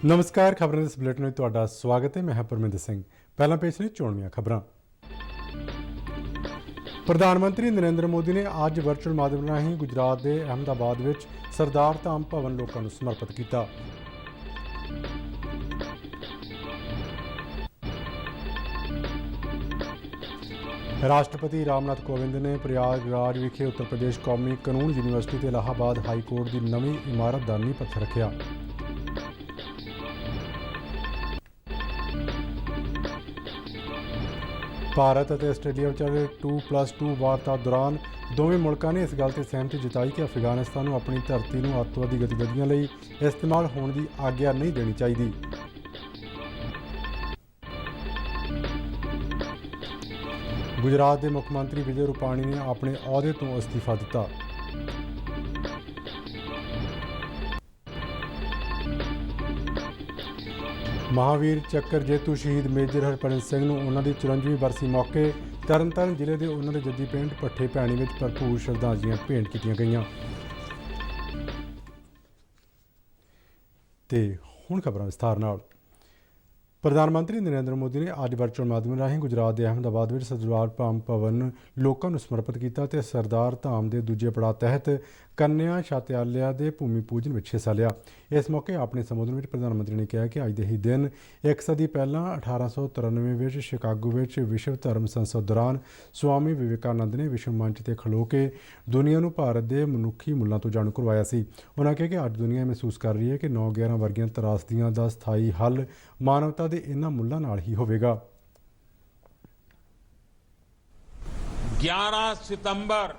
नमस्कार, खबरें इस बुलेटिन में तुहाडा स्वागत है। मैं हां परमिंदर सिंह। पहला पेश ने चोणवीआं खबरां। प्रधानमंत्री नरेंद्र मोदी ने अज वर्चुअल माध्यम राਹੀਂ गुजरात के अहमदाबाद में सरदार धाम भवन लोगों को समर्पित किया। राष्ट्रपति रामनाथ कोविंद ने प्रयागराज विखे उत्तर प्रदेश कौमी कानून यूनिवर्सिटी ते इलाहाबाद हाई कोर्ट की नवी इमारत का नींह पत्थर रखा। भारत और आस्ट्रेलिया विचारे 2+2 वार्ता दौरान दोवें मुल्कों ने इस गल से सहमति जताई कि अफगानिस्तान को अपनी धरती को अतवादी गतिविधियों लिए इस्तेमाल होने की आग्ञा नहीं देनी चाहिए। गुजरात के मुख्यमंत्री विजय रूपाणी ने अपने अहुदे तो इस्तीफा दिता। महावीर चक्कर जेतू शहीद मेजर हरभजन सिंह ਨੂੰ ਉਹਨਾਂ ਦੀ 54ਵੀਂ ਬਰਸੀ ਮੌਕੇ ਤਰਨਤਾਰਨ ਜ਼ਿਲ੍ਹੇ ਦੇ ਉਹਨਾਂ ਦੇ ਜੱਦੀ ਪਿੰਡ ਪੱਠੇ ਭੈਣੀ ਵਿੱਚ ਭਰਪੂਰ ਸ਼ਰਧਾਂਜਲੀਆਂ ਭੇਂਟ ਕੀਤੀਆਂ ਗਈਆਂ। ਤੇ ਹੁਣ ਖਬਰਾਂ ਵਿਸਥਾਰ ਨਾਲ। प्रधानमंत्री नरेंद्र मोदी ने अज वर्चुअल माध्यम राਹੀਂ गुजरात के अहमदाबाद में सरदार धाम भवन लोगों को समर्पित किया तो सरदार धाम के दूजे पड़ाव तहत कन्या छात्यालय के भूमि पूजन में हिस्सा लिया। इस मौके अपने संबोधन में प्रधानमंत्री ने कहा कि अज के ही दिन एक सदी पहला 1893 में शिकागो में विश्व धर्म संसद दौरान स्वामी विवेकानंद ने विश्व मंच से खलो के दुनिया को भारत के मनुखी मुलों तो जाणू करवाया सी। उन्होंने कहा कि अज दुनिया महसूस कर रही है कि 9/11 वर्गियां त्रासदियों का स्थाई हल मानवता के इन्हां मुल्लां नाल ही होवेगा। 11 सितंबर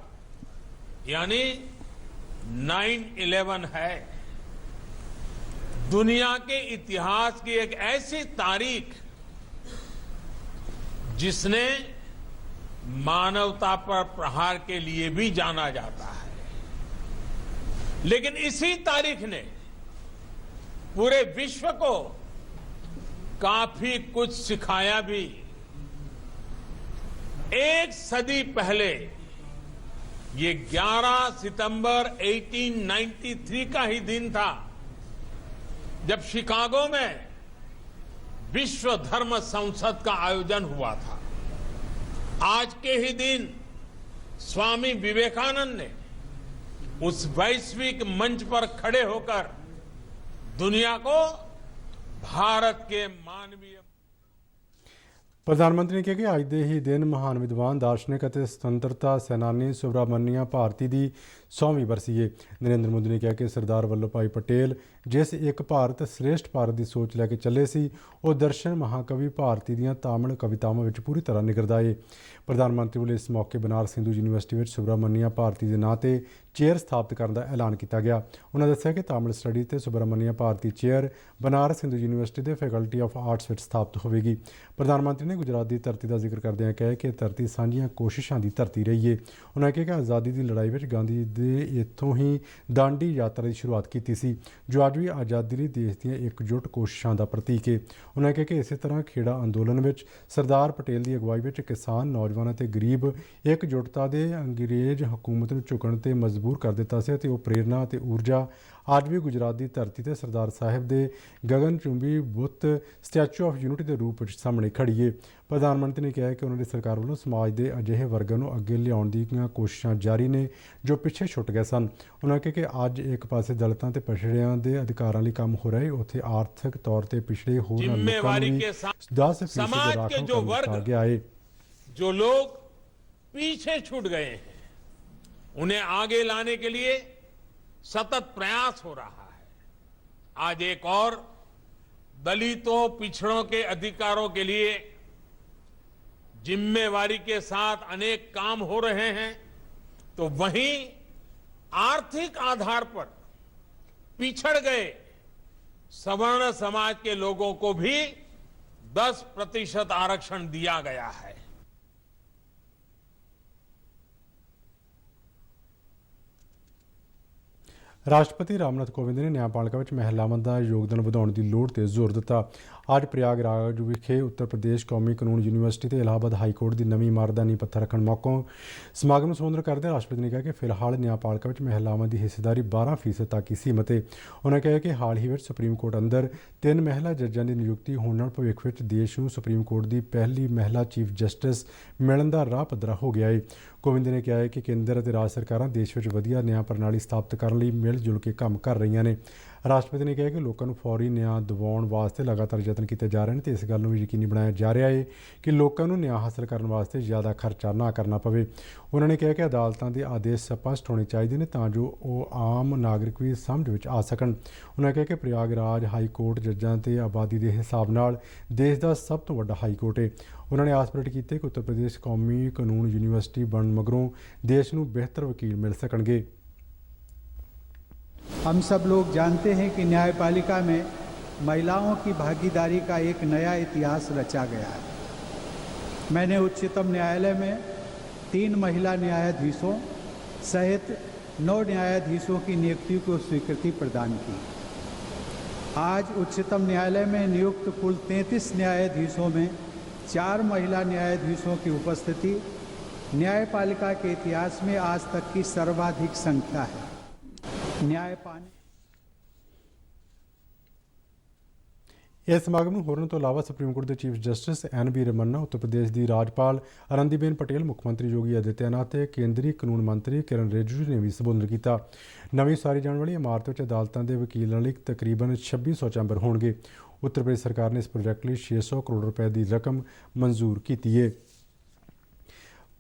यानी 9/11 है दुनिया के इतिहास की एक ऐसी तारीख जिसने मानवता पर प्रहार के लिए भी जाना जाता है, लेकिन इसी तारीख ने पूरे विश्व को काफी कुछ सिखाया भी। एक सदी पहले ये 11 सितंबर 1893 का ही दिन था जब शिकागो में विश्व धर्म संसद का आयोजन हुआ था। आज के ही दिन स्वामी विवेकानंद ने उस वैश्विक मंच पर खड़े होकर दुनिया को भारत के मानवीय। प्रधानमंत्री ने कहा कि अज के ही दिन महान विद्वान दार्शनिक और स्वतंत्रता सैनानी सुब्रमण्यम भारती की 100वीं बरसी है। नरेंद्र मोदी ने कहा कि सरदार वल्लभ भाई पटेल जिस एक भारत श्रेष्ठ भारत की सोच लैके चले सी वो दर्शन महाकवि भारती दीयां तामिल कवितावां विच पूरी तरह निखरदा है। प्रधानमंत्री वाले इस मौके बनारस हिंदू यूनिवर्सिटी में सुब्रमण्यम भारती के नाँ से चेयर स्थापित करने का ऐलान किया गया। उन्होंने दस्सिया कि तामिल स्टडी ते सुब्रमण्यम भारती चेयर बनारस हिंदू यूनिवर्सिटी के फैकल्टी ऑफ आर्ट्स में स्थापित होगी। प्रधानमंत्री ने गुजरात की धरती का जिक्र करदे कहा कि धरती सांझियां कोशिशों की धरती रही है। उन्होंने कहा कि आज़ादी की लड़ाई में गांधी ने इत्थों ही दांडी यात्रा की शुरुआत की सी जो अज भी आज़ादी लिए देश दी एकजुट कोशिशों का प्रतीक है। उन्होंने कहा कि इस तरह खेड़ा अंदोलन में सरदार पटेल की अगवाई में किसान नौजवानों ते गरीब एकजुटता के अंग्रेज हुकूमत को झुकण ते मजबूर कर दिता सी ते वो प्रेरणा ते ऊर्जा अज भी गुजरात की धरती ते सरदार साहिब के गगनचुंबी बुत स्टैचू ऑफ यूनिटी के रूप में सामने खड़ी है। प्रधानमंत्री ने कहा कि उन्होंने सरकार वालों समाज के अजिहे वर्गों को अगे लियाउण दी कोशिशां जारी ने जो पिछे छुट गए सन। उन्होंने कहा कि अज एक पासे दलितों ते पछड़ियां दे अधिकारां लई काम हो रहे उत्थे आर्थिक तौर पर पिछड़े होरनां लोकां नूं भी 10% के जो वर्ग गया है। जो लोग पीछे छूट गए हैं उन्हें आगे लाने के लिए सतत प्रयास हो रहा है। आज एक और दलितों पिछड़ों के अधिकारों के लिए जिम्मेवारी के साथ अनेक काम हो रहे हैं, तो वहीं आर्थिक आधार पर पिछड़ गए सवर्ण समाज के लोगों को भी 10% आरक्षण दिया गया है। राष्ट्रपति रामनाथ कोविंद ने न्यायपालिका में महिलावां का योगदान बढ़ाने की लोड़ पर जोर दिता। ਅੱਜ ਪ੍ਰਯਾਗਰਾਜ ਵਿਖੇ ਉੱਤਰ ਪ੍ਰਦੇਸ਼ ਕੌਮੀ ਕਾਨੂੰਨ ਯੂਨੀਵਰਸਿਟੀ ਤੇ ਇਲਾਹਾਬਾਦ ਹਾਈ ਕੋਰਟ ਦੀ ਨਵੀਂ ਇਮਾਰਤ ਦਾ ਨੀਂਹ ਪੱਥਰ ਰੱਖਣ ਮੌਕੇ ਸਮਾਗਮ ਨੂੰ ਸੰਬੋਧਨ ਕਰਦੇ ਰਾਸ਼ਟਰਪਤੀ ਨੇ ਕਿਹਾ ਕਿ ਫਿਲਹਾਲ ਨਿਆਂਪਾਲਿਕਾ ਵਿੱਚ ਮਹਿਲਾਵਾਂ ਦੀ ਹਿੱਸੇਦਾਰੀ 12% ਤੱਕ ਹੀ ਸੀਮਤ ਹੈ। ਉਹਨਾਂ ਕਿਹਾ ਕਿ ਹਾਲ ਹੀ ਵਿੱਚ ਸੁਪਰੀਮ ਕੋਰਟ ਅੰਦਰ 3 ਮਹਿਲਾ ਜੱਜਾਂ ਦੀ ਨਿਯੁਕਤੀ ਹੋਣ ਨਾਲ ਭਵਿੱਖ ਵਿੱਚ ਦੇਸ਼ ਨੂੰ ਸੁਪਰੀਮ ਕੋਰਟ ਦੀ ਪਹਿਲੀ ਮਹਿਲਾ ਚੀਫ ਜਸਟਿਸ ਮਿਲਣ ਦਾ ਰਾਹ ਪੱਧਰਾ ਹੋ ਗਿਆ ਹੈ। ਕੋਵਿੰਦ ਨੇ ਕਿਹਾ ਹੈ ਕਿ ਕੇਂਦਰ ਅਤੇ ਰਾਜ ਸਰਕਾਰਾਂ ਦੇਸ਼ ਵਿੱਚ ਵਧੀਆ ਨਿਆਂ ਪ੍ਰਣਾਲੀ ਸਥਾਪਿਤ ਕਰਨ ਲਈ ਮਿਲ ਜੁਲ ਕੇ ਕੰਮ ਕਰ ਰਹੀਆਂ ਨੇ। ਰਾਸ਼ਟਰਪਤੀ ਨੇ ਕਿਹਾ ਕਿ ਲੋਕਾਂ ਨੂੰ ਫੌਰੀ ਨਿਆਂ ਦਿਵਾਉਣ ਵਾਸਤੇ ਲਗਾਤਾਰ ਯਤਨ ਕੀਤੇ ਜਾ ਰਹੇ ਨੇ ਤੇ ਇਸ ਗੱਲ ਨੂੰ ਵੀ ਯਕੀਨੀ ਬਣਾਇਆ ਜਾ ਰਿਹਾ ਹੈ ਕਿ ਲੋਕਾਂ ਨੂੰ ਨਿਆਂ ਹਾਸਲ ਕਰਨ ਵਾਸਤੇ ਜ਼ਿਆਦਾ ਖਰਚਾ ਨਾ ਕਰਨਾ ਪਵੇ। ਉਹਨਾਂ ਨੇ ਕਿਹਾ ਕਿ ਅਦਾਲਤਾਂ ਦੇ ਆਦੇਸ਼ ਸਪਸ਼ਟ ਹੋਣੇ ਚਾਹੀਦੇ ਨੇ ਤਾਂ ਜੋ ਉਹ ਆਮ ਨਾਗਰਿਕ ਵੀ ਸਮਝ ਵਿੱਚ ਆ ਸਕਣ। ਉਹਨਾਂ ਕਿਹਾ ਕਿ ਪ੍ਰਯਾਗਰਾਜ ਹਾਈ ਕੋਰਟ ਜੱਜਾਂ ਤੇ ਆਬਾਦੀ ਦੇ ਹਿਸਾਬ ਨਾਲ ਦੇਸ਼ ਦਾ ਸਭ ਤੋਂ ਵੱਡਾ ਹਾਈ ਕੋਰਟ ਹੈ। ਉਹਨਾਂ ਨੇ ਆਸ ਪ੍ਰਗਟ ਕੀਤੀ ਕਿ ਉੱਤਰ ਪ੍ਰਦੇਸ਼ ਕੌਮੀ ਕਾਨੂੰਨ ਯੂਨੀਵਰਸਿਟੀ ਬਣਨ ਮਗਰੋਂ देश ਨੂੰ बेहतर वकील मिल सकणगे। हम सब लोग जानते हैं कि न्यायपालिका में महिलाओं की भागीदारी का एक नया इतिहास रचा गया है। मैंने उच्चतम न्यायालय में 3 महिला न्यायाधीशों सहित 9 न्यायाधीशों की नियुक्ति को स्वीकृति प्रदान की। आज उच्चतम न्यायालय में नियुक्त कुल 33 न्यायाधीशों में 4 महिला न्यायाधीशों की उपस्थिति न्यायपालिका के इतिहास में आज तक की सर्वाधिक संख्या है। न्याय पाने इस समागम में होरन तो इलावा सुप्रीम कोर्ट के chief justice NV Ramana, Uttar Pradesh की राज्यपाल आनंदीबेन पटेल, मुख्यमंत्री योगी आदित्यनाथ ते केंद्रीय कानून मंत्री किरण रिजिजू ने भी संबोधन किया। नवीं उसारी जाने वाली इमारत में अदालतों के वकीलों लिए तकरीबन 2600 चैंबर होंगे। उत्तर प्रदेश सरकार ने इस प्रोजैक्ट लिए 600 करोड़ रुपए की रकम मंजूर की है।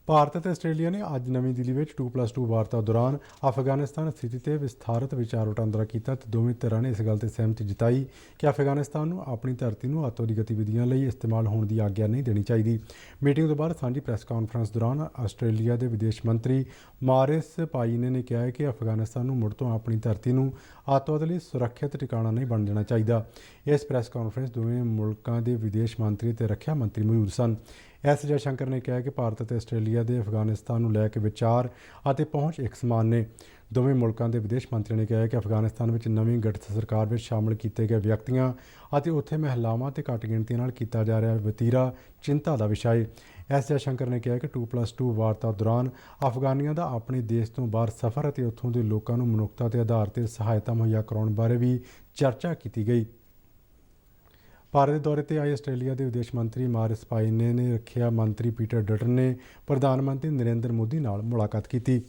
ਭਾਰਤ ਅਤੇ ਆਸਟ੍ਰੇਲੀਆ ਨੇ ਅੱਜ ਨਵੀਂ ਦਿੱਲੀ ਵਿੱਚ 2+2 ਵਾਰਤਾ ਦੌਰਾਨ ਅਫਗਾਨਿਸਤਾਨ ਸਥਿਤੀ ਤੇ ਵਿਸਥਾਰਤ ਵਿਚਾਰ ਵਟਾਂਦਰਾ ਕੀਤਾ ਤੇ ਦੋਵੇਂ ਧਿਰਾਂ ਨੇ ਇਸ ਗੱਲ ਤੇ ਸਹਿਮਤੀ ਜਤਾਈ ਕਿ ਅਫਗਾਨਿਸਤਾਨ ਨੂੰ ਆਪਣੀ ਧਰਤੀ ਨੂੰ ਅੱਤਵਾਦੀ ਗਤੀਵਿਧੀਆਂ ਲਈ ਇਸਤੇਮਾਲ ਹੋਣ ਦੀ ਆਗਿਆ ਨਹੀਂ ਦੇਣੀ ਚਾਹੀਦੀ। ਮੀਟਿੰਗ ਤੋਂ ਬਾਅਦ ਸਾਂਝੀ ਪ੍ਰੈਸ ਕਾਨਫਰੰਸ ਦੌਰਾਨ ਆਸਟ੍ਰੇਲੀਆ ਦੇ ਵਿਦੇਸ਼ ਮੰਤਰੀ ਮਾਰਿਸ ਪਾਈਨੇ ਨੇ ਕਿਹਾ ਕਿ ਅਫਗਾਨਿਸਤਾਨ ਨੂੰ ਮੁੜ ਤੋਂ ਆਪਣੀ ਧਰਤੀ ਨੂੰ ਅੱਤਵਾਦ ਲਈ ਸੁਰੱਖਿਅਤ ਟਿਕਾਣਾ ਨਹੀਂ ਬਣ ਜਾਣਾ ਚਾਹੀਦਾ। ਇਸ ਪ੍ਰੈਸ ਕਾਨਫਰੰਸ ਦੋਵੇਂ ਮੁਲਕਾਂ ਦੇ ਵਿਦੇਸ਼ ਮੰਤਰੀ ਤੇ ਰੱਖਿਆ ਮੰਤਰੀ ਮੌਜੂਦ ਸਨ। एस जयशंकर ने कहा कि भारत और आस्ट्रेलिया के अफगानिस्तान को लैके विचार और पहुँच एक समान ने। दोवें मुल्कों के विदेश मंत्री ने कहा कि अफगानिस्तान में नवीं गठित सरकार में शामिल किए गए व्यक्तियों और उत्थे महिलावां ते घट गिणती नाल कीता जा रहा वतीरा चिंता का विषय है। एस जयशंकर ने कहा कि 2+2 वार्ता दौरान अफगानियों का अपने देश तो बाहर सफ़र और उत्थों के लोगों को मनुखता के आधार पर सहायता मुहैया कराने बारे भी चर्चा की गई। भारत के दौरे पर आए आस्ट्रेलिया के विदेश मंत्री मारिस पाइने ने रखिया मंत्री पीटर डटन ने प्रधानमंत्री नरेंद्र मोदी नाल मुलाकात की।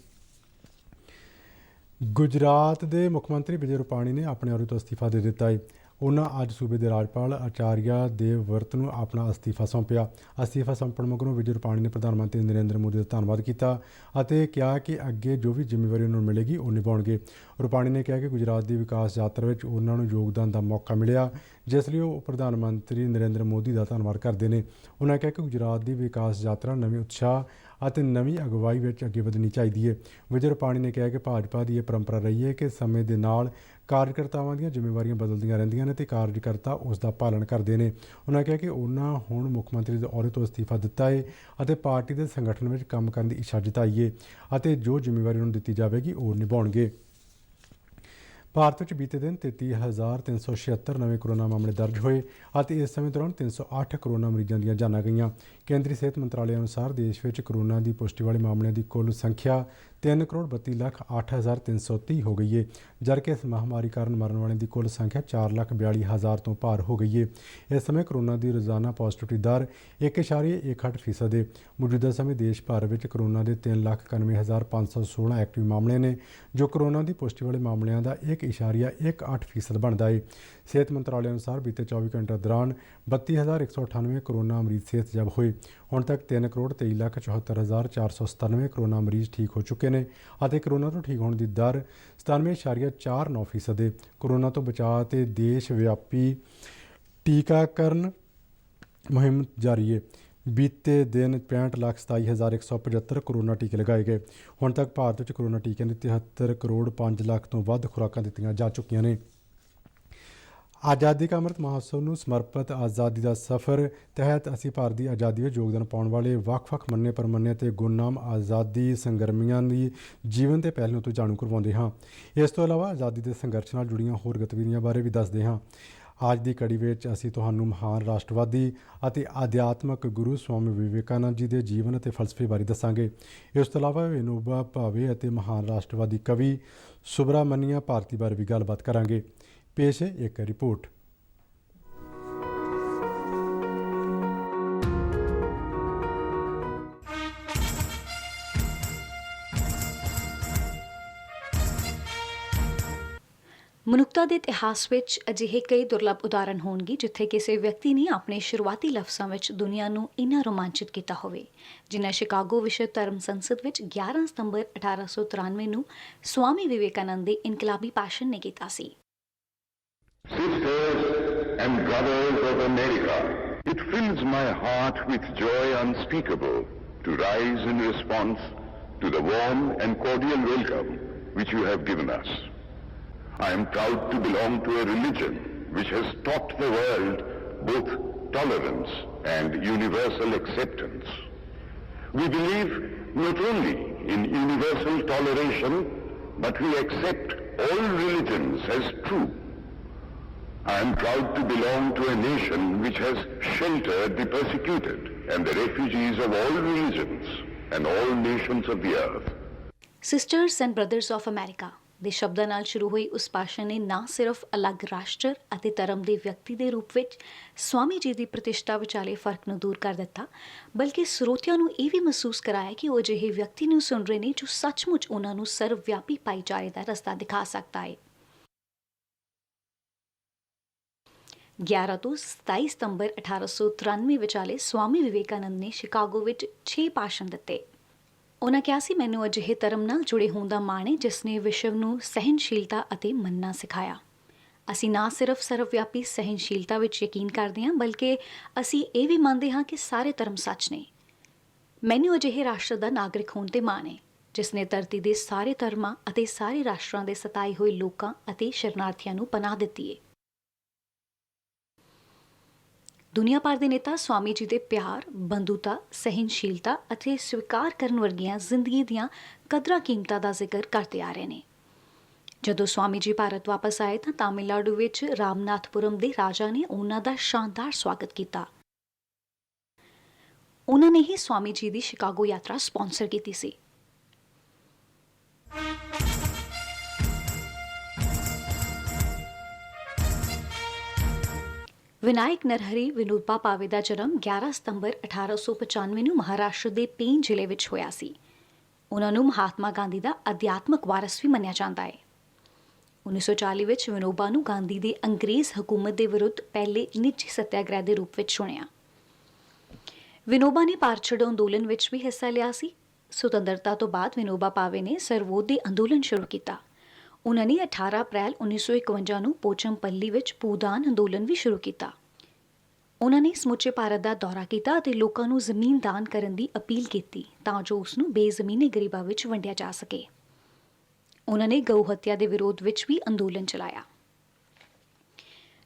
गुजरात के मुख्यमंत्री विजय रूपाणी ने अपने अहुदे तो अस्तीफा दे दिता है। उन्होंने अज सूबे के राज्यपाल आचार्य देवव्रत को अपना अस्तीफा सौंपया। अस्तीफा सौंपण मगरों विजय रूपाणी ने प्रधानमंत्री नरेंद्र मोदी का धन्यवाद किया और कहा कि अगे जो भी जिम्मेवारी उन्होंने मिलेगी वो निभाउणगे। रूपाणी ने कहा कि गुजरात की विकास यात्रा में उन्होंने योगदान का मौका मिलिया जिस लिए वो प्रधानमंत्री नरेंद्र मोदी का धन्यवाद करते हैं। उन्होंने कहा कि गुजरात की विकास यात्रा नवे उत्साह और नवी अगवाई में अगे वधनी चाहिए। विजय रूपाणी ने कहा कि भाजपा की यह परंपरा रही है कि समय के नाल कार्यकर्तावां ਦੀਆਂ ਜ਼ਿੰਮੇਵਾਰੀਆਂ ਬਦਲਦੀਆਂ ਰਹਿੰਦੀਆਂ ਨੇ ਤੇ ਕਾਰਜਕਰਤਾ ਉਸ ਦਾ ਪਾਲਣ ਕਰਦੇ ਨੇ। ਉਹਨਾਂ ਕਿਹਾ ਕਿ ਉਹਨਾਂ ਹੁਣ ਮੁੱਖ ਮੰਤਰੀ ਦੇ ਅਹੁਦੇ ਤੋਂ ਅਸਤੀਫਾ ਦਿੱਤਾ ਹੈ ਅਤੇ ਪਾਰਟੀ ਦੇ ਸੰਗਠਨ ਵਿੱਚ ਕੰਮ ਕਰਨ ਦੀ ਇੱਛਾ ਜਤਾਈ ਹੈ ਅਤੇ ਜੋ ਜ਼ਿੰਮੇਵਾਰੀ ਉਹਨਾਂ ਨੂੰ ਦਿੱਤੀ ਜਾਵੇਗੀ ਉਹ ਨਿਭਾਉਣਗੇ। ਭਾਰਤ ਵਿੱਚ ਬੀਤੇ ਦਿਨ 33,376 ਨਵੇਂ ਕੋਰੋਨਾ ਮਾਮਲੇ ਦਰਜ ਹੋਏ ਅਤੇ ਇਸ ਸਮੇਂ ਦੌਰਾਨ 308 ਕੋਰੋਨਾ ਮਰੀਜ਼ਾਂ ਦੀਆਂ ਜਾਨਾਂ ਗਈਆਂ। ਕੇਂਦਰੀ ਸਿਹਤ ਮੰਤਰਾਲੇ ਅਨੁਸਾਰ ਦੇਸ਼ ਵਿੱਚ ਕੋਰੋਨਾ ਦੀ ਪੁਸ਼ਟੀ ਵਾਲੇ ਮਾਮਲਿਆਂ ਦੀ ਕੁੱਲ ਸੰਖਿਆ 3,32,08,330 ਹੋ ਗਈ ਹੈ ਜਦਕਿ ਇਸ ਮਹਾਮਾਰੀ ਕਾਰਨ ਮਰਨ ਵਾਲਿਆਂ ਦੀ ਕੁੱਲ ਸੰਖਿਆ 4,42,000 ਤੋਂ ਪਾਰ ਹੋ ਗਈ ਹੈ। ਇਸ ਸਮੇਂ ਕੋਰੋਨਾ ਦੀ ਰੋਜ਼ਾਨਾ ਪੋਜ਼ਿਟਿਵਿਟੀ ਦਰ 1.18% ਹੈ। ਮੌਜੂਦਾ ਸਮੇਂ ਦੇਸ਼ ਭਰ ਵਿੱਚ ਕੋਰੋਨਾ ਦੇ 3,91,516 ਐਕਟਿਵ ਮਾਮਲੇ ਨੇ ਜੋ ਕੋਰੋਨਾ ਦੀ ਪੁਸ਼ਟੀ ਵਾਲੇ ਮਾਮਲਿਆਂ ਦਾ 1.18% ਬਣਦਾ ਹੈ। ਸਿਹਤ ਮੰਤਰਾਲੇ ਅਨੁਸਾਰ ਬੀਤੇ 24 ਘੰਟਿਆਂ ਦੌਰਾਨ 32,198 ਕੋਰੋਨਾ ਮਰੀਜ਼ ਸਿਹਤਯਾਬ ਹੋਏ। ਹੁਣ ਤੱਕ 3,73,74,497 ਕੋਰੋਨਾ ਮਰੀਜ਼ ਠੀਕ ਹੋ ਚੁੱਕੇ ਨੇ ਅਤੇ ਕੋਰੋਨਾ ਤੋਂ ਠੀਕ ਹੋਣ ਦੀ ਦਰ 97.49% ਹੈ। ਕੋਰੋਨਾ ਤੋਂ ਬਚਾਅ ਤੇ ਦੇਸ਼ ਵਿਆਪੀ ਟੀਕਾਕਰਨ ਮੁਹਿੰਮ ਜਾਰੀ ਹੈ। बीते दिन 65,27,175 कोरोना टीके लगाए गए। हुण तक भारत में कोरोना टीकिਆਂ ਦੀ 73 ਕਰੋੜ 5 ਲੱਖ ਤੋਂ ਵੱਧ ਖੁਰਾਕਾਂ ਦਿੱਤੀਆਂ ਜਾ ਚੁੱਕੀਆਂ ਨੇ। आज़ादी का अमृत महोत्सव ਨੂੰ ਸਮਰਪਿਤ आज़ादी ਦਾ ਸਫ਼ਰ ਤਹਿਤ ਅਸੀਂ ਭਾਰਤ ਦੀ ਆਜ਼ਾਦੀ ਵਿੱਚ ਯੋਗਦਾਨ ਪਾਉਣ ਵਾਲੇ ਵੱਖ-ਵੱਖ ਮੰਨੇ ਪਰਮੰਨੇ ਤੇ ਗੁਰਨਾਮ ਆਜ਼ਾਦੀ ਸੰਗਰਮੀਆਂ ਦੀ ਜੀਵਨ ਦੇ ਪਹਿਲੂਆਂ ਤੋਂ ਜਾਣੂ ਕਰਵਾਉਂਦੇ ਹਾਂ। ਇਸ ਤੋਂ ਇਲਾਵਾ ਆਜ਼ਾਦੀ ਦੇ ਸੰਘਰਸ਼ ਨਾਲ ਜੁੜੀਆਂ ਹੋਰ ਗਤੀਵਿਧੀਆਂ ਬਾਰੇ ਵੀ ਦੱਸਦੇ ਹਾਂ। ਅੱਜ ਦੀ ਕੜੀ ਵਿੱਚ ਅਸੀਂ ਤੁਹਾਨੂੰ ਮਹਾਨ ਰਾਸ਼ਟਰਵਾਦੀ ਅਤੇ ਅਧਿਆਤਮਕ ਗੁਰੂ ਸਵਾਮੀ ਵਿਵੇਕਾਨੰਦ ਜੀ ਦੇ ਜੀਵਨ ਅਤੇ ਫਲਸਫੇ ਬਾਰੇ ਦੱਸਾਂਗੇ। ਇਸ ਤੋਂ ਇਲਾਵਾ ਵਿਨੋਬਾ ਭਾਵੇ ਅਤੇ ਮਹਾਨ ਰਾਸ਼ਟਰਵਾਦੀ ਕਵੀ ਸੁਬਰਾਮਨੀਆ ਭਾਰਤੀ ਬਾਰੇ ਵੀ ਗੱਲਬਾਤ ਕਰਾਂਗੇ। ਪੇਸ਼ ਹੈ ਇੱਕ ਰਿਪੋਰਟ। ਮਨੁੱਖਤਾ ਦੇ ਇਤਿਹਾਸ ਵਿੱਚ ਅਜਿਹੇ ਕਈ ਦੁਰਲੱਭ ਉਦਾਹਰਣ ਹੋਣਗੇ ਜਿੱਥੇ ਕਿਸੇ ਵਿਅਕਤੀ ਨੇ ਆਪਣੇ ਸ਼ੁਰੂਆਤੀ ਲਫ਼ਜ਼ਾਂ ਵਿੱਚ ਦੁਨੀਆ ਨੂੰ ਇੰਨਾ ਰੋਮਾਂਚਿਤ ਕੀਤਾ ਹੋਵੇ, ਜਿਨ੍ਹਾਂ ਸ਼ਿਕਾਗੋ ਵਿਸ਼ਵ ਧਰਮ ਸੰਸਦ ਵਿੱਚ 11 ਸਤੰਬਰ 1893 ਨੂੰ ਸਵਾਮੀ ਵਿਵੇਕਾਨੰਦ ਦੇ ਇਨਕਲਾਬੀ ਭਾਸ਼ਣ ਨੇ ਕੀਤਾ ਸੀ। Sisters and brothers of America, it fills my heart with joy unspeakable to rise in response to the warm and cordial welcome which you have given us. I am proud to belong to a religion which has taught the world both tolerance and universal acceptance. We believe not only in universal toleration, but we accept all religions as true. I am proud to belong to a nation which has sheltered the persecuted and the refugees of all religions and all nations of the earth. Sisters and brothers of America ਦੇ ਸ਼ਬਦਾਂ ਨਾਲ ਸ਼ੁਰੂ ਹੋਈ ਉਸ ਭਾਸ਼ਣ ਨੇ ਨਾ ਸਿਰਫ ਅਲੱਗ ਰਾਸ਼ਟਰ ਅਤੇ ਧਰਮ ਦੇ ਵਿਅਕਤੀ ਦੇ ਰੂਪ ਵਿੱਚ ਸਵਾਮੀ ਜੀ ਦੀ ਪ੍ਰਤਿਸ਼ਠਾ ਵਿਚਾਲੇ ਫਰਕ ਨੂੰ ਦੂਰ ਕਰ ਦਿੱਤਾ, ਬਲਕਿ ਸਰੋਤਿਆਂ ਨੂੰ ਇਹ ਵੀ ਮਹਿਸੂਸ ਕਰਾਇਆ ਕਿ ਉਹ ਅਜਿਹੇ ਵਿਅਕਤੀ ਨੂੰ ਸੁਣ ਰਹੇ ਨੇ ਜੋ ਸੱਚਮੁੱਚ ਉਹਨਾਂ ਨੂੰ ਸਰਵ ਵਿਆਪੀ ਭਾਈਚਾਰੇ ਦਾ ਰਸਤਾ ਦਿਖਾ ਸਕਦਾ ਹੈ। 11 ਤੋਂ 27 ਸਤੰਬਰ 1893 ਵਿਚਾਲੇ ਸਵਾਮੀ ਵਿਵੇਕਾਨੰਦ ਨੇ ਸ਼ਿਕਾਗੋ ਵਿੱਚ 6 ਭਾਸ਼ਣ ਦਿੱਤੇ। ਉਹਨਾਂ ਕਿਹਾ ਸੀ, ਮੈਨੂੰ ਅਜਿਹੇ ਧਰਮ ਨਾਲ ਜੁੜੇ ਹੋਣ ਦਾ ਮਾਣ ਹੈ ਜਿਸ ਨੇ ਵਿਸ਼ਵ ਨੂੰ ਸਹਿਨਸ਼ੀਲਤਾ ਅਤੇ ਮੰਨਣਾ ਸਿਖਾਇਆ। ਅਸੀਂ ਨਾ ਸਿਰਫ ਸਰਵਵਿਆਪੀ ਸਹਿਨਸ਼ੀਲਤਾ ਵਿੱਚ ਯਕੀਨ ਕਰਦੇ ਹਾਂ, ਬਲਕਿ ਅਸੀਂ ਇਹ ਵੀ ਮੰਨਦੇ ਹਾਂ ਕਿ ਸਾਰੇ ਧਰਮ ਸੱਚ ਨੇ। ਮੈਨੂੰ ਅਜਿਹੇ ਰਾਸ਼ਟਰ ਦਾ ਨਾਗਰਿਕ ਹੋਣ 'ਤੇ ਮਾਣ ਹੈ ਜਿਸ ਨੇ ਧਰਤੀ ਦੇ ਸਾਰੇ ਧਰਮਾਂ ਅਤੇ ਸਾਰੇ ਰਾਸ਼ਟਰਾਂ ਦੇ ਸਤਾਏ ਹੋਏ ਲੋਕਾਂ ਅਤੇ ਸ਼ਰਨਾਰਥੀਆਂ ਨੂੰ ਪਨਾਹ ਦਿੱਤੀ ਹੈ। ਦੁਨੀਆ ਭਰ ਦੇ ਨੇਤਾ ਸਵਾਮੀ ਜੀ ਦੇ ਪਿਆਰ, ਬੰਧੁਤਾ, ਸਹਿਨਸ਼ੀਲਤਾ ਅਤੇ ਸਵੀਕਾਰ ਕਰਨ ਵਰਗੀਆਂ ਜ਼ਿੰਦਗੀ ਦੀਆਂ ਕਦਰਾਂ ਕੀਮਤਾਂ ਦਾ ਜ਼ਿਕਰ ਕਰਦੇ ਆ ਰਹੇ ਨੇ। ਜਦੋਂ ਸਵਾਮੀ ਜੀ ਭਾਰਤ ਵਾਪਸ ਆਏ ਤਾਂ ਤਾਮਿਲਨਾਡੂ ਵਿੱਚ ਰਾਮਨਾਥਪੁਰਮ ਦੇ ਰਾਜਾ ਨੇ ਉਹਨਾਂ ਦਾ ਸ਼ਾਨਦਾਰ ਸਵਾਗਤ ਕੀਤਾ। ਉਹਨਾਂ ਨੇ ਹੀ ਸਵਾਮੀ ਜੀ ਦੀ ਸ਼ਿਕਾਗੋ ਯਾਤਰਾ ਸਪਾਂਸਰ ਕੀਤੀ ਸੀ। ਵਿਨਾਇਕ ਨਰਹਰੀ ਵਿਨੋਬਾ ਭਾਵੇ ਦਾ ਜਨਮ 11 ਸਤੰਬਰ 1895 ਨੂੰ ਮਹਾਰਾਸ਼ਟਰ ਦੇ ਪੇਨ ਜ਼ਿਲ੍ਹੇ ਵਿੱਚ ਹੋਇਆ ਸੀ। ਉਹਨਾਂ ਨੂੰ ਮਹਾਤਮਾ ਗਾਂਧੀ ਦਾ ਅਧਿਆਤਮਕ ਵਾਰਸ ਵੀ ਮੰਨਿਆ ਜਾਂਦਾ ਹੈ। 1940 ਵਿੱਚ ਵਿਨੋਬਾ ਨੂੰ ਗਾਂਧੀ ਦੀ ਅੰਗਰੇਜ਼ ਹਕੂਮਤ ਦੇ ਵਿਰੁੱਧ ਪਹਿਲੇ ਨਿੱਜੀ ਸੱਤਿਆਗ੍ਰਹਿ ਦੇ ਰੂਪ ਵਿੱਚ ਚੁਣਿਆ। ਵਿਨੋਬਾ ਨੇ ਭਾਰਤ ਛੱਡੋ ਅੰਦੋਲਨ ਵਿੱਚ ਵੀ ਹਿੱਸਾ ਲਿਆ ਸੀ। ਸੁਤੰਤਰਤਾ ਤੋਂ ਬਾਅਦ ਵਿਨੋਬਾ ਭਾਵੇ ਨੇ ਸਰਵੋਦਯ ਅੰਦੋਲਨ ਸ਼ੁਰੂ ਕੀਤਾ। ਉਹਨਾਂ ਨੇ 18 ਅਪ੍ਰੈਲ 1951 ਨੂੰ ਪੋਚਮਪੱਲੀ ਵਿੱਚ ਭੂਦਾਨ ਅੰਦੋਲਨ ਵੀ ਸ਼ੁਰੂ ਕੀਤਾ। ਉਹਨਾਂ ਨੇ ਸਮੁੱਚੇ ਭਾਰਤ ਦਾ ਦੌਰਾ ਕੀਤਾ ਅਤੇ ਲੋਕਾਂ ਨੂੰ ਜ਼ਮੀਨ ਦਾਨ ਕਰਨ ਦੀ ਅਪੀਲ ਕੀਤੀ ਤਾਂ ਜੋ ਉਸ ਨੂੰ ਬੇਜ਼ਮੀਨੇ ਗਰੀਬਾਂ ਵਿੱਚ ਵੰਡਿਆ ਜਾ ਸਕੇ। ਉਹਨਾਂ ਨੇ ਗਊ ਹੱਤਿਆ ਦੇ ਵਿਰੋਧ ਵਿੱਚ ਵੀ ਅੰਦੋਲਨ ਚਲਾਇਆ।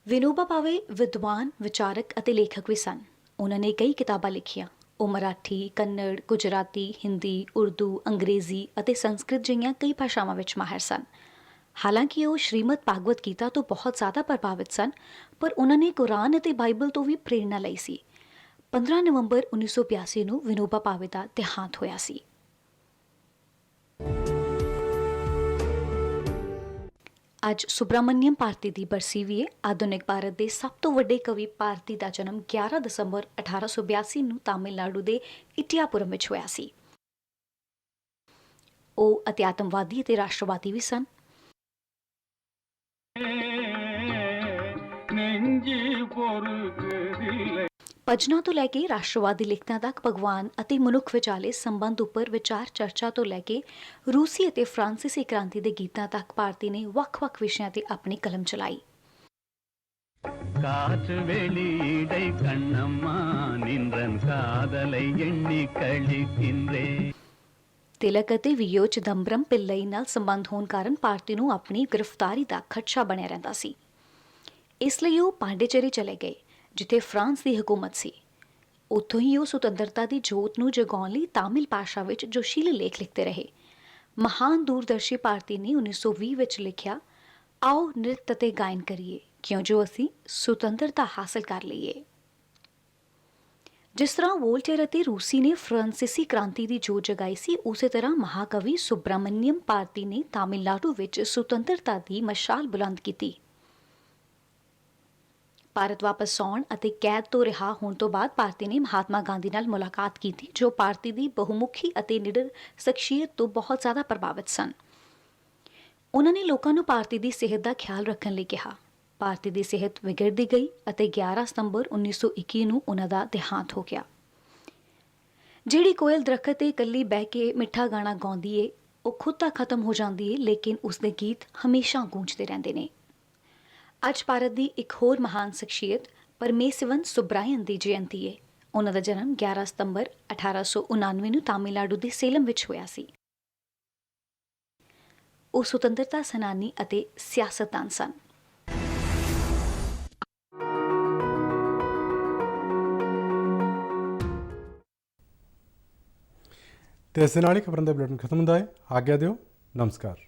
ਵਿਨੋਬਾ ਭਾਵੇ ਵਿਦਵਾਨ, ਵਿਚਾਰਕ ਅਤੇ ਲੇਖਕ ਵੀ ਸਨ। ਉਹਨਾਂ ਨੇ ਕਈ ਕਿਤਾਬਾਂ ਲਿਖੀਆਂ। ਉਹ ਮਰਾਠੀ, ਕੰਨੜ, ਗੁਜਰਾਤੀ, ਹਿੰਦੀ, ਉਰਦੂ, ਅੰਗਰੇਜ਼ੀ ਅਤੇ ਸੰਸਕ੍ਰਿਤ ਜਿਹੀਆਂ ਕਈ ਭਾਸ਼ਾਵਾਂ ਵਿੱਚ ਮਾਹਿਰ ਸਨ। ਹਾਲਾਂਕਿ ਉਹ ਸ਼੍ਰੀਮਦ ਭਾਗਵਤ ਗੀਤਾ ਤੋਂ ਬਹੁਤ ਜ਼ਿਆਦਾ ਪ੍ਰਭਾਵਿਤ ਸਨ, ਪਰ ਉਹਨਾਂ ਨੇ ਕੁਰਾਨ ਅਤੇ ਬਾਈਬਲ ਤੋਂ ਵੀ ਪ੍ਰੇਰਨਾ ਲਈ ਸੀ। 15 ਨਵੰਬਰ 1982 ਨੂੰ ਵਿਨੋਬਾ ਭਾਵੇ ਦਾ ਦੇਹਾਂਤ ਹੋਇਆ ਸੀ। ਅੱਜ ਸੁਬਰਾਮਨੀਅਮ ਭਾਰਤੀ ਦੀ ਬਰਸੀ ਵੀ ਹੈ। ਆਧੁਨਿਕ ਭਾਰਤ ਦੇ ਸਭ ਤੋਂ ਵੱਡੇ ਕਵੀ ਭਾਰਤੀ ਦਾ ਜਨਮ 11 ਦਸੰਬਰ 1882 ਨੂੰ ਤਾਮਿਲਨਾਡੂ ਦੇ ਇਟਿਆਪੁਰਮ ਵਿੱਚ ਹੋਇਆ ਸੀ। ਉਹ ਅਧਿਆਤਮਵਾਦੀ ਅਤੇ ਰਾਸ਼ਟਰਵਾਦੀ ਵੀ ਸਨ। ਭਜਨਾਂ ਤੋਂ ਲੈ ਕੇ ਰਾਸ਼ਟਰਵਾਦੀ ਲਿਖਤਾਂ ਤੱਕ ਭਗਵਾਨ ਅਤੇ ਮਨੁੱਖ ਵਿਚਾਲੇ ਸੰਬੰਧ ਉੱਪਰ ਵਿਚਾਰ ਚਰਚਾ ਤੋਂ ਲੈ ਕੇ ਰੂਸੀ ਅਤੇ ਫਰਾਂਸੀਸੀ ਕ੍ਰਾਂਤੀ ਦੇ ਗੀਤਾਂ ਤੱਕ ਭਾਰਤੀ ਨੇ ਵੱਖ-ਵੱਖ ਵਿਸ਼ਿਆਂ ਤੇ ਆਪਣੀ ਕਲਮ ਚਲਾਈ। ਤਿਲਕ ਅਤੇ ਵੀਓ ਚਿਦੰਬਰਮ ਪਿੱਲਈ ਨਾਲ ਸੰਬੰਧ ਹੋਣ ਕਾਰਨ ਭਾਰਤੀ ਨੂੰ ਆਪਣੀ ਗ੍ਰਿਫਤਾਰੀ ਦਾ ਖਦਸ਼ਾ ਬਣਿਆ ਰਹਿੰਦਾ ਸੀ। ਇਸ ਲਈ ਉਹ ਪਾਂਡੇਚੇਰੀ ਚਲੇ ਗਏ ਜਿੱਥੇ ਫਰਾਂਸ ਦੀ ਹਕੂਮਤ ਸੀ। ਉੱਥੋਂ ਹੀ ਉਹ ਸੁਤੰਤਰਤਾ ਦੀ ਜੋਤ ਨੂੰ ਜਗਾਉਣ ਲਈ ਤਾਮਿਲ ਭਾਸ਼ਾ ਵਿੱਚ ਜੋਸ਼ੀਲੇ ਲੇਖ ਲਿਖਦੇ ਰਹੇ। ਮਹਾਨ ਦੂਰਦਰਸ਼ੀ ਭਾਰਤੀ ਨੇ 1920 ਵਿੱਚ ਲਿਖਿਆ, ਆਓ ਨ੍ਰਿਤ ਅਤੇ ਗਾਇਨ ਕਰੀਏ, ਕਿਉਂ ਜੋ ਅਸੀਂ ਸੁਤੰਤਰਤਾ ਹਾਸਲ ਕਰ ਲਈਏ। ਜਿਸ ਤਰ੍ਹਾਂ ਵੋਲਟੇਅਰ ਅਤੇ ਰੂਸੀ ਨੇ ਫਰਾਂਸੀਸੀ ਕ੍ਰਾਂਤੀ ਦੀ ਜੋਤ ਜਗਾਈ ਸੀ, ਉਸੇ ਤਰ੍ਹਾਂ ਮਹਾਕਵੀ ਸੁਬਰਾਮਨਿਅਮ ਭਾਰਤੀ ਨੇ ਤਾਮਿਲਨਾਡੂ ਵਿੱਚ ਸੁਤੰਤਰਤਾ ਦੀ ਮਸ਼ਾਲ ਬੁਲੰਦ ਕੀਤੀ। ਭਾਰਤ ਵਾਪਸ ਆਉਣ ਅਤੇ ਕੈਦ ਤੋਂ ਰਿਹਾ ਹੋਣ ਤੋਂ ਬਾਅਦ ਭਾਰਤੀ ਨੇ ਮਹਾਤਮਾ ਗਾਂਧੀ ਨਾਲ ਮੁਲਾਕਾਤ ਕੀਤੀ, ਜੋ ਭਾਰਤੀ ਦੀ ਬਹੁਮੁਖੀ ਅਤੇ ਨਿਡਰ ਸ਼ਖਸੀਅਤ ਤੋਂ ਬਹੁਤ ਜ਼ਿਆਦਾ ਪ੍ਰਭਾਵਿਤ ਸਨ। ਉਹਨਾਂ ਨੇ ਲੋਕਾਂ ਨੂੰ ਭਾਰਤੀ ਦੀ ਸਿਹਤ ਦਾ ਖਿਆਲ ਰੱਖਣ ਲਈ ਕਿਹਾ। ਭਾਰਤੀ ਦੀ ਸਿਹਤ ਵਿਗੜਦੀ ਗਈ ਅਤੇ 11 ਸਤੰਬਰ 1921 ਨੂੰ ਉਹਨਾਂ ਦਾ ਦੇਹਾਂਤ ਹੋ ਗਿਆ। ਜਿਹੜੀ ਕੋਇਲ ਦਰਖਤ ਤੇ ਇਕੱਲੀ ਬਹਿ ਕੇ ਮਿੱਠਾ ਗਾਣਾ ਗਾਉਂਦੀ ਏ, ਉਹ ਖੁਦ ਤਾਂ ਖਤਮ ਹੋ ਜਾਂਦੀ ਏ, ਲੇਕਿਨ ਉਸਦੇ ਗੀਤ ਹਮੇਸ਼ਾ ਗੂੰਜਦੇ ਰਹਿੰਦੇ ਨੇ। ਅੱਜ ਭਾਰਤ ਦੀ ਇੱਕ ਹੋਰ ਮਹਾਨ ਸ਼ਖਸੀਅਤ ਪਰਮੇਸ਼ਵਰਨ ਸੁਬਰਾਇਨ ਦੀ ਜਯੰਤੀ ਏ। ਉਹਨਾਂ ਦਾ ਜਨਮ 11 ਸਤੰਬਰ 1899 ਨੂੰ ਤਾਮਿਲਨਾਡੂ ਦੇ ਸੇਲਮ ਵਿੱਚ ਹੋਇਆ ਸੀ। ਉਹ ਸੁਤੰਤਰਤਾ ਸੈਨਾਨੀ ਅਤੇ ਸਿਆਸਤਦਾਨ ਸਨ। ਤੇ ਇਸ ਦੇ ਨਾਲ ਹੀ ਖਬਰਾਂ ਦਾ ਬੁਲੇਟਿਨ ਖਤਮ ਹੁੰਦਾ ਹੈ। ਆਗਿਆ ਦਿਓ, ਨਮਸਕਾਰ।